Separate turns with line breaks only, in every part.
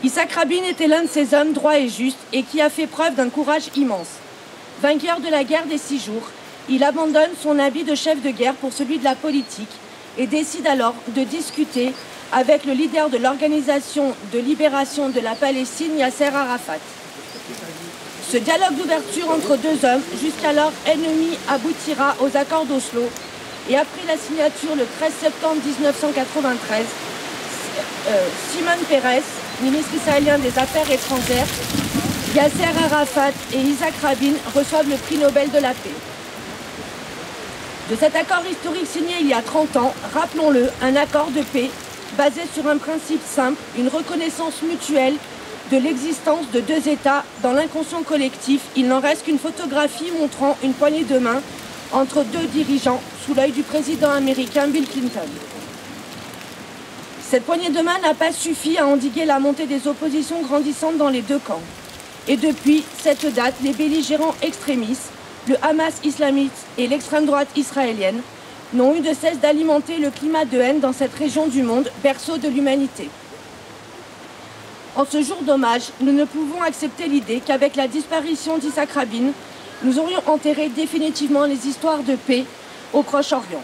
Yitzhak Rabin était l'un de ces hommes droits et justes et qui a fait preuve d'un courage immense. Vainqueur de la guerre des 6 jours, il abandonne son habit de chef de guerre pour celui de la politique et décide alors de discuter avec le leader de l'Organisation de libération de la Palestine, Yasser Arafat. Ce dialogue d'ouverture entre deux hommes, jusqu'alors ennemis, aboutira aux accords d'Oslo et après la signature le 13 septembre 1993, Shimon Peres, ministre israélien des Affaires étrangères, Yasser Arafat et Yitzhak Rabin reçoivent le prix Nobel de la paix. De cet accord historique signé il y a 30 ans, rappelons-le, un accord de paix basé sur un principe simple, une reconnaissance mutuelle de l'existence de deux États dans l'inconscient collectif. Il n'en reste qu'une photographie montrant une poignée de main entre deux dirigeants sous l'œil du président américain Bill Clinton. Cette poignée de main n'a pas suffi à endiguer la montée des oppositions grandissantes dans les deux camps. Et depuis cette date, les belligérants extrémistes, le Hamas islamiste et l'extrême droite israélienne, n'ont eu de cesse d'alimenter le climat de haine dans cette région du monde, berceau de l'humanité. En ce jour d'hommage, nous ne pouvons accepter l'idée qu'avec la disparition d'Yitzhak Rabin, nous aurions enterré définitivement les histoires de paix au Proche-Orient.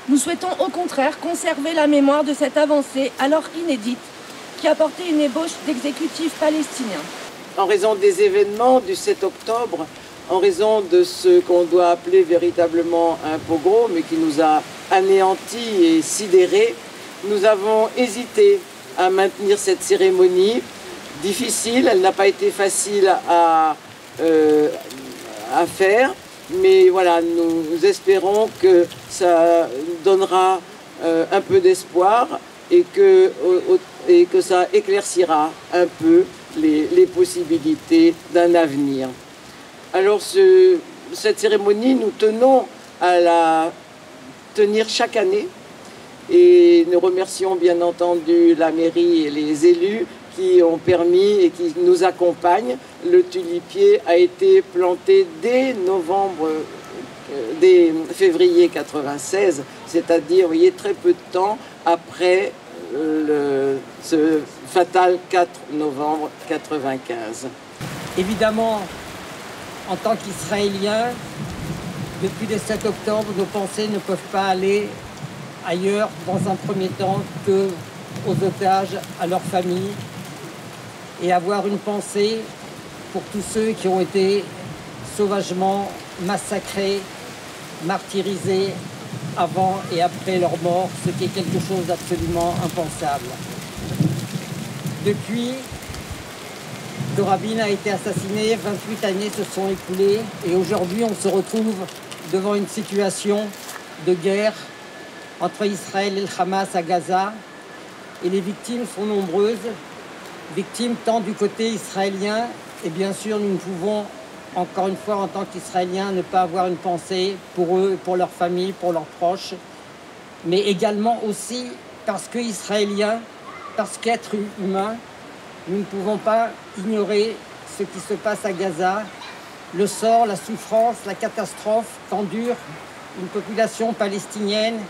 Nous souhaitons au contraire conserver la mémoire de cette avancée alors inédite qui a porté une ébauche d'exécutif palestinien.
En raison des événements du 7 octobre, en raison de ce qu'on doit appeler véritablement un pogrom, mais qui nous a anéantis et sidérés, nous avons hésité à maintenir cette cérémonie difficile. Elle n'a pas été facile à faire, mais voilà, nous espérons que ça donnera un peu d'espoir et que ça éclaircira un peu les possibilités d'un avenir. Alors cette cérémonie, nous tenons à la tenir chaque année et nous remercions bien entendu la mairie et les élus qui ont permis et qui nous accompagnent. Le tulipier a été planté dès février 96, c'est-à-dire, vous voyez, très peu de temps après ce fatal 4 novembre 95.
Évidemment, en tant qu'Israéliens, depuis le 7 octobre, nos pensées ne peuvent pas aller ailleurs, dans un premier temps, qu'aux otages, à leurs familles, et avoir une pensée pour tous ceux qui ont été sauvagement massacrés, martyrisés avant et après leur mort, ce qui est quelque chose d'absolument impensable. Depuis que Rabin a été assassiné, 28 années se sont écoulées et aujourd'hui on se retrouve devant une situation de guerre entre Israël et le Hamas à Gaza et les victimes sont nombreuses, victimes tant du côté israélien et bien sûr nous ne pouvons encore une fois en tant qu'Israéliens ne pas avoir une pensée pour eux, pour leurs familles, pour leurs proches, mais également aussi parce qu'Israéliens, parce qu'êtres humains, nous ne pouvons pas ignorer ce qui se passe à Gaza, le sort, la souffrance, la catastrophe qu'endure une population palestinienne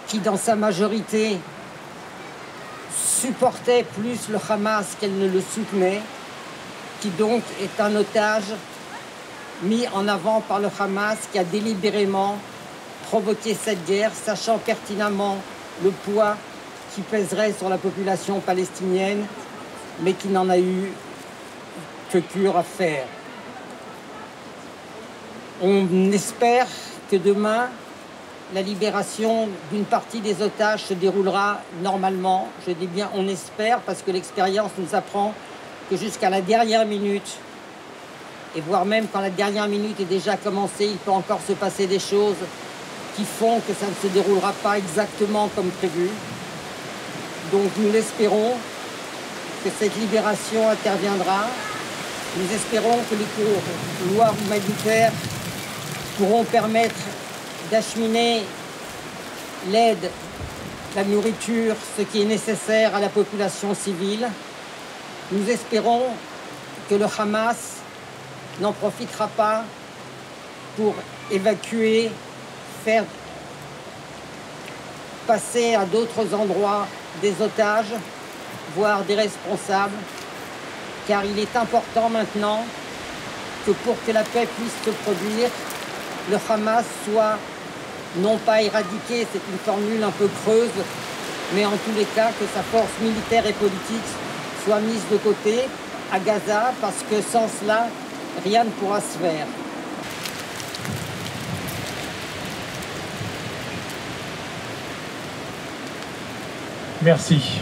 qui, dans sa majorité, supportait plus le Hamas qu'elle ne le soutenait, qui donc est un otage mis en avant par le Hamas qui a délibérément provoqué cette guerre, sachant pertinemment le poids qui pèserait sur la population palestinienne, mais qui n'en a eu que cure à faire. On espère que demain, la libération d'une partie des otages se déroulera normalement. Je dis bien on espère, parce que l'expérience nous apprend que jusqu'à la dernière minute, et voire même quand la dernière minute est déjà commencée, il peut encore se passer des choses qui font que ça ne se déroulera pas exactement comme prévu. Donc nous l'espérons que cette libération interviendra. Nous espérons que les couloirs humanitaires pourront permettre d'acheminer l'aide, la nourriture, ce qui est nécessaire à la population civile. Nous espérons que le Hamas n'en profitera pas pour évacuer, faire passer à d'autres endroits des otages, voire des responsables, car il est important maintenant que pour que la paix puisse se produire, le Hamas soit non pas éradiqué, c'est une formule un peu creuse, mais en tous les cas que sa force militaire et politique soit mise de côté à Gaza, parce que sans cela, rien ne pourra se faire.
Merci.